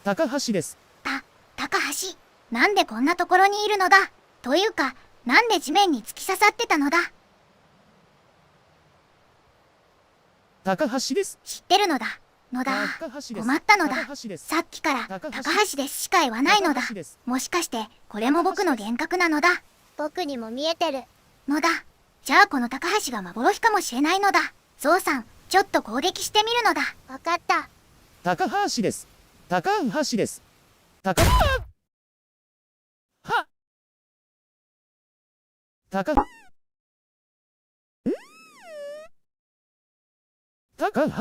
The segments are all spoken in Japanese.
高橋です。高橋、なんでこんなところにいるのだ。というか、なんで地面に突き刺さってたのだ。高橋です。知ってるのだ。野田、困ったのだ。さっきから高橋ですしか言わないのだ。もしかしてこれも僕の幻覚なのだ。僕にも見えてる。野田、じゃあこの高橋が幻かもしれないのだ。ゾウさん、ちょっと攻撃してみるのだ。わかった。高橋です。高橋です。高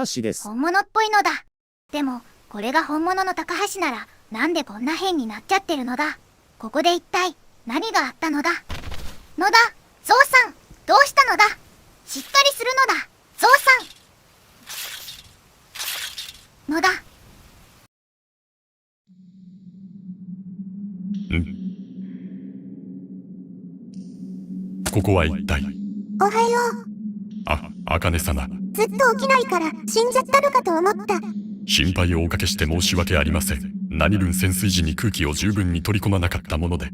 橋です。本物っぽいのだ。でも、これが本物の高橋なら、なんでこんな変になっちゃってるのだ。ここで一体、何があったのだ。野田、ゾウさん、どうしたのだ。しっかりするのだ、ゾウさん。野田。ここは一体。おはよう。茜様。ずっと起きないから死んじゃったのかと思った。心配をおかけして申し訳ありません。何分潜水時に空気を十分に取り込まなかったもので。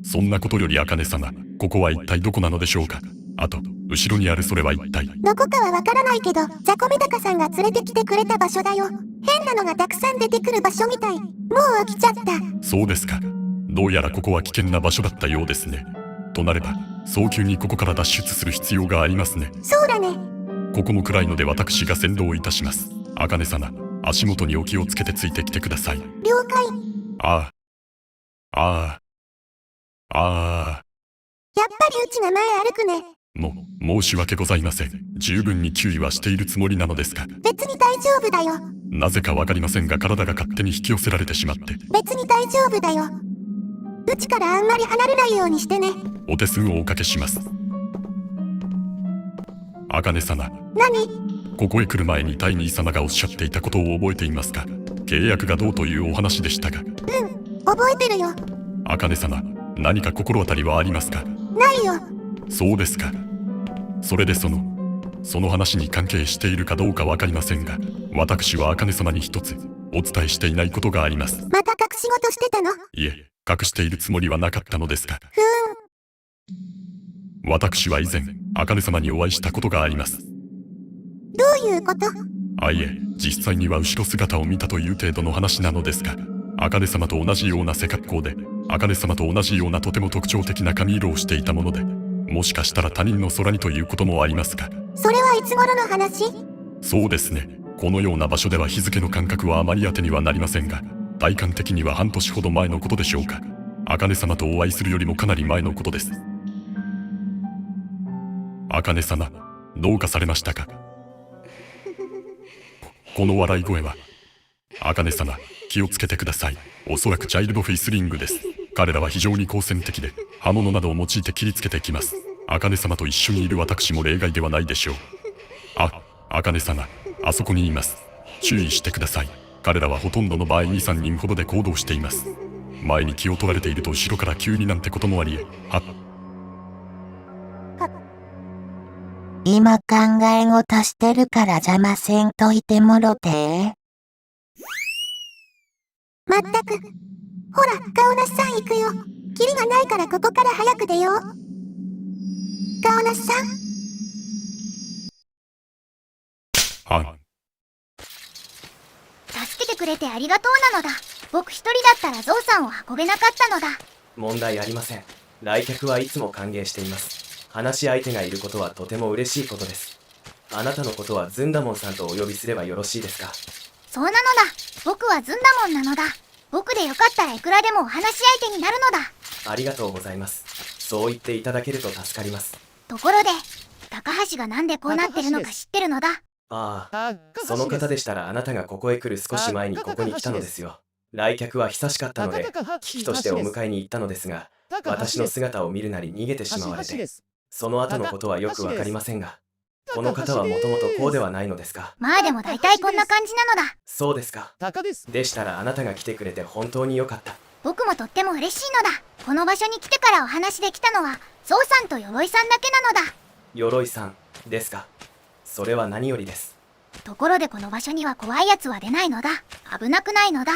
そんなことより茜様、ここは一体どこなのでしょうか。あと、後ろにあるそれは一体。どこかはわからないけど、ザコメタカさんが連れてきてくれた場所だよ。変なのがたくさん出てくる場所みたい。もう飽きちゃった。そうですか。どうやらここは危険な場所だったようですね。となれば、早急にここから脱出する必要がありますね。そうだね。ここも暗いので私が先導いたします。茜様、足元にお気をつけてついてきてください。了解。やっぱりうちが前歩くね。申し訳ございません。十分に注意はしているつもりなのですが。別に大丈夫だよ。なぜかわかりませんが体が勝手に引き寄せられてしまって。別に大丈夫だよ。うちからあんまり離れないようにしてね。お手数をおかけします。茜様。何？ここへ来る前にタイニー様がおっしゃっていたことを覚えていますか？契約がどうというお話でしたが。覚えてるよ。茜様、何か心当たりはありますか？ないよ。そうですか。それでその話に関係しているかどうかわかりませんが、私は茜様に一つお伝えしていないことがあります。また隠し事してたの？いえ、隠しているつもりはなかったのですが。私は以前、茜様にお会いしたことがあります。どういうこと？いえ、実際には後ろ姿を見たという程度の話なのですが、茜様と同じような背格好で、茜様と同じようなとても特徴的な髪色をしていたもので、もしかしたら他人の空にということもありますが。それはいつ頃の話？そうですね。このような場所では日付の感覚はあまり当てにはなりませんが、体感的には半年ほど前のことでしょうか。茜様とお会いするよりもかなり前のことです。茜様、どうかされましたか？この笑い声は。茜様、気をつけてください。おそらくチャイルドフェイスリングです。彼らは非常に好戦的で、刃物などを用いて切りつけてきます。茜様と一緒にいる私も例外ではないでしょう。茜様、あそこにいます。注意してください。彼らはほとんどの場合2、3人ほどで行動しています。前に気を取られていると後ろから急になんてこともあり今考え事してるから邪魔せんといてもろて。まったく。ほら、カオナスさん行くよ。キリがないからここから早く出よう。カオナスさん。助けてくれてありがとうなのだ。僕一人だったらゾウさんを運べなかったのだ。問題ありません。来客はいつも歓迎しています。話し相手がいることはとても嬉しいことです。あなたのことはズンダモンさんとお呼びすればよろしいですか？そうなのだ。僕はズンダモンなのだ。僕でよかったらいくらでもお話し相手になるのだ。ありがとうございます。そう言っていただけると助かります。ところで、高橋がなんでこうなってるのか知ってるのだ。その方でしたらあなたがここへ来る少し前にここに来たのですよ。来客は久しかったので、危機としてお迎えに行ったのですが、私の姿を見るなり逃げてしまわれて、その後のことはよくわかりませんが、この方はもともとこうではないのですか？まあでも大体こんな感じなのだ。そうですか。でしたらあなたが来てくれて本当によかった。僕もとっても嬉しいのだ。この場所に来てからお話できたのはゾウさんと鎧さんだけなのだ。鎧さんですか。それは何よりです。ところでこの場所には怖いやつは出ないのだ。危なくないのだ。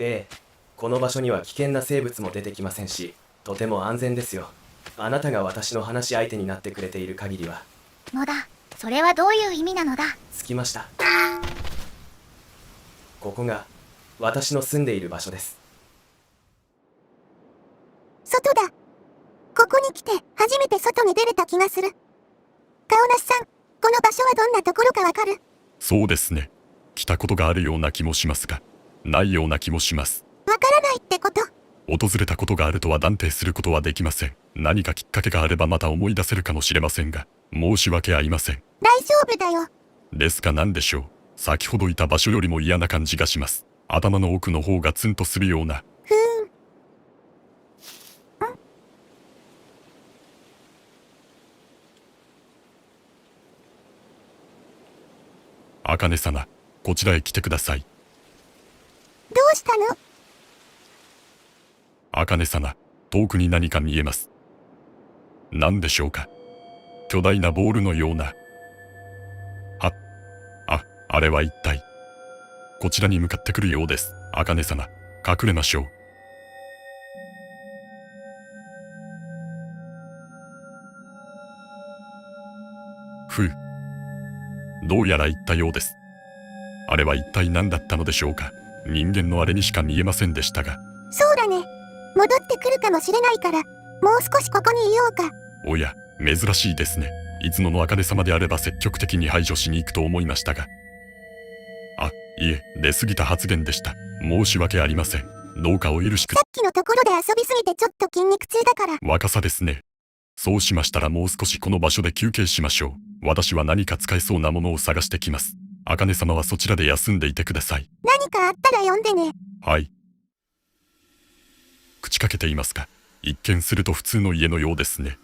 ええ、この場所には危険な生物も出てきませんし、とても安全ですよ。あなたが私の話し相手になってくれている限りは。野田、それはどういう意味なのだ？着きました。ここが私の住んでいる場所です。外だ。ここに来て初めて外に出れた気がする。カオナスさん、この場所はどんなところかわかる？そうですね。来たことがあるような気もしますが、ないような気もします。わからないってこと？訪れたことがあるとは断定することはできません。何かきっかけがあればまた思い出せるかもしれませんが、申し訳ありません。大丈夫だよ。ですが何でしょう。先ほどいた場所よりも嫌な感じがします。頭の奥の方がツンとするような。茜様、こちらへ来てください。どうしたの？茜様、遠くに何か見えます。何でしょうか。巨大なボールのような。あれは一体。こちらに向かってくるようです。茜様、隠れましょう。どうやら言ったようです。あれは一体何だったのでしょうか。人間のあれにしか見えませんでしたが。そうだね。戻ってくるかもしれないから、もう少しここにいようか。おや、珍しいですね。いつもの茜様であれば積極的に排除しに行くと思いましたが。いえ、出過ぎた発言でした。申し訳ありません。どうかお許しく。さっきのところで遊びすぎてちょっと筋肉痛だから。若さですね。そうしましたらもう少しこの場所で休憩しましょう。私は何か使えそうなものを探してきます。茜様はそちらで休んでいてください。何かあったら呼んでね。はい。口かけていますか。一見すると普通の家のようですね。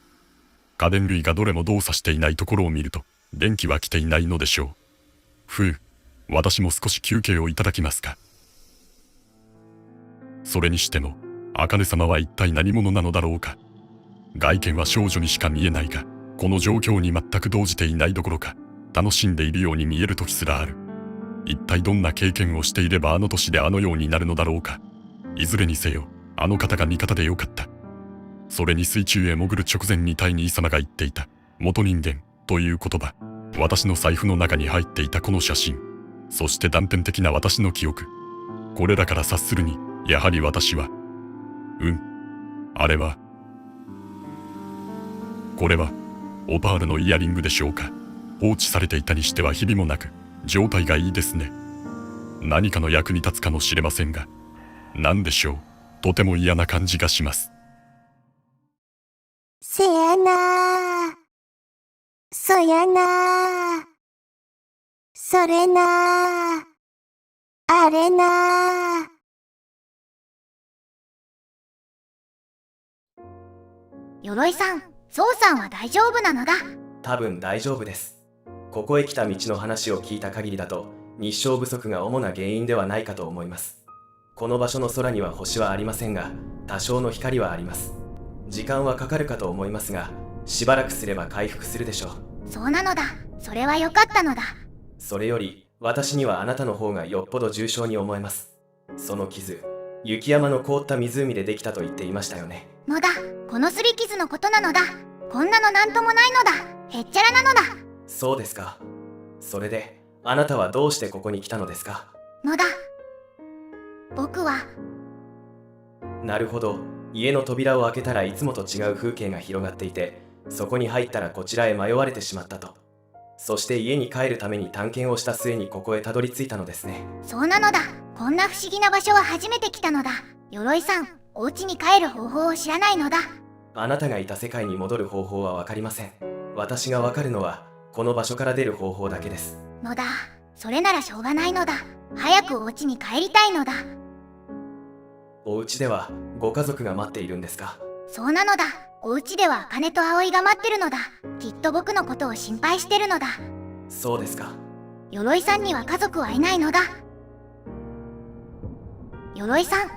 家電類がどれも動作していないところを見ると、電気は来ていないのでしょう。私も少し休憩をいただきますか。それにしても、茜様は一体何者なのだろうか。外見は少女にしか見えないが、この状況に全く動じていないどころか、楽しんでいるように見える時すらある。一体どんな経験をしていればあの年であのようになるのだろうか。いずれにせよ、あの方が味方でよかった。それに水中へ潜る直前にタイニー様が言っていた、元人間という言葉。私の財布の中に入っていたこの写真。そして断片的な私の記憶。これらから察するに、やはり私は、あれは、これは、オパールのイヤリングでしょうか。放置されていたにしてはひびもなく、状態がいいですね。何かの役に立つかもしれませんが、何でしょう。とても嫌な感じがします。せやなー。そやなー。それなー。あれなー。鎧さん、ゾウさんは大丈夫なのだ。多分大丈夫です。ここへ来た道の話を聞いた限りだと、日照不足が主な原因ではないかと思います。この場所の空には星はありませんが、多少の光はあります。時間はかかるかと思いますが、しばらくすれば回復するでしょう。そうなのだ。それは良かったのだ。それより、私にはあなたの方がよっぽど重傷に思えます。その傷、雪山の凍った湖でできたと言っていましたよね。のだ、この擦り傷のことなのだ。こんなのなんともないのだ。へっちゃらなのだ。そうですか。それで、あなたはどうしてここに来たのですか？のだ。僕は。なるほど。家の扉を開けたらいつもと違う風景が広がっていて、そこに入ったらこちらへ迷われてしまったと。そして家に帰るために探検をした末にここへたどり着いたのですね。そうなのだ。こんな不思議な場所は初めて来たのだ。鎧さん、お家に帰る方法を知らないのだ。あなたがいた世界に戻る方法はわかりません。私がわかるのは、この場所から出る方法だけです。のだ、それならしょうがないのだ。早くお家に帰りたいのだ。お家では、ご家族が待っているんですか？そうなのだ。お家では茜と葵が待ってるのだ。きっと僕のことを心配してるのだ。そうですか。鎧さんには家族はいないのだ。鎧さん。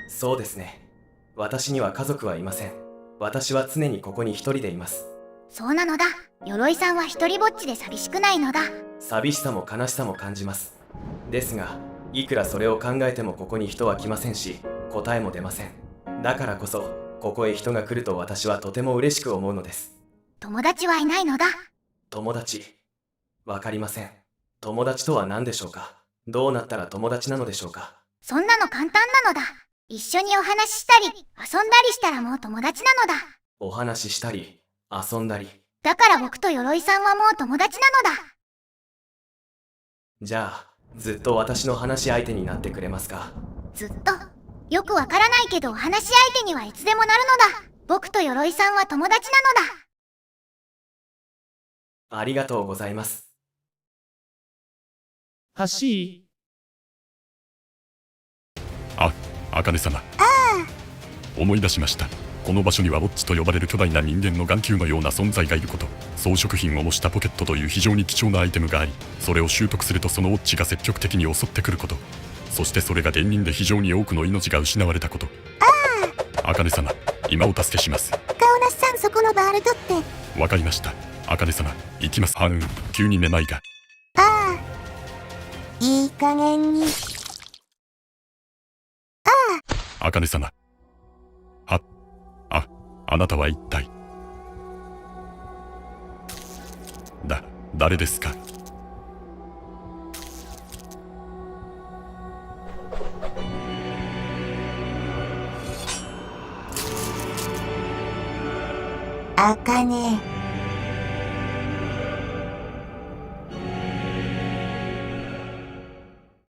そうですね。私には家族はいません。私は常にここに一人でいます。そうなのだ。鎧さんは一人ぼっちで寂しくないのだ。寂しさも悲しさも感じます。ですが、いくらそれを考えてもここに人は来ませんし、答えも出ません。だからこそ、ここへ人が来ると私はとても嬉しく思うのです。友達はいないのだ。友達。わかりません。友達とは何でしょうか。どうなったら友達なのでしょうか。そんなの簡単なのだ。一緒にお話ししたり、遊んだりしたらもう友達なのだ。お話ししたり、遊んだり。だから僕と鎧さんはもう友達なのだ。じゃあ、ずっと私の話し相手になってくれますか。ずっと。よくわからないけどお話し相手にはいつでもなるのだ。僕と鎧さんは友達なのだ。ありがとうございます。橋。茜様。思い出しました。この場所にはウォッチと呼ばれる巨大な人間の眼球のような存在がいること、装飾品を模したポケットという非常に貴重なアイテムがあり、それを習得するとそのウォッチが積極的に襲ってくること、そしてそれが伝人で非常に多くの命が失われたこと。茜様、今お助けします。カオナスさん、そこのバール取って。わかりました。茜様、行きます。急にめまいが。いい加減に。茜様。あなたは一体。誰ですか。あかね。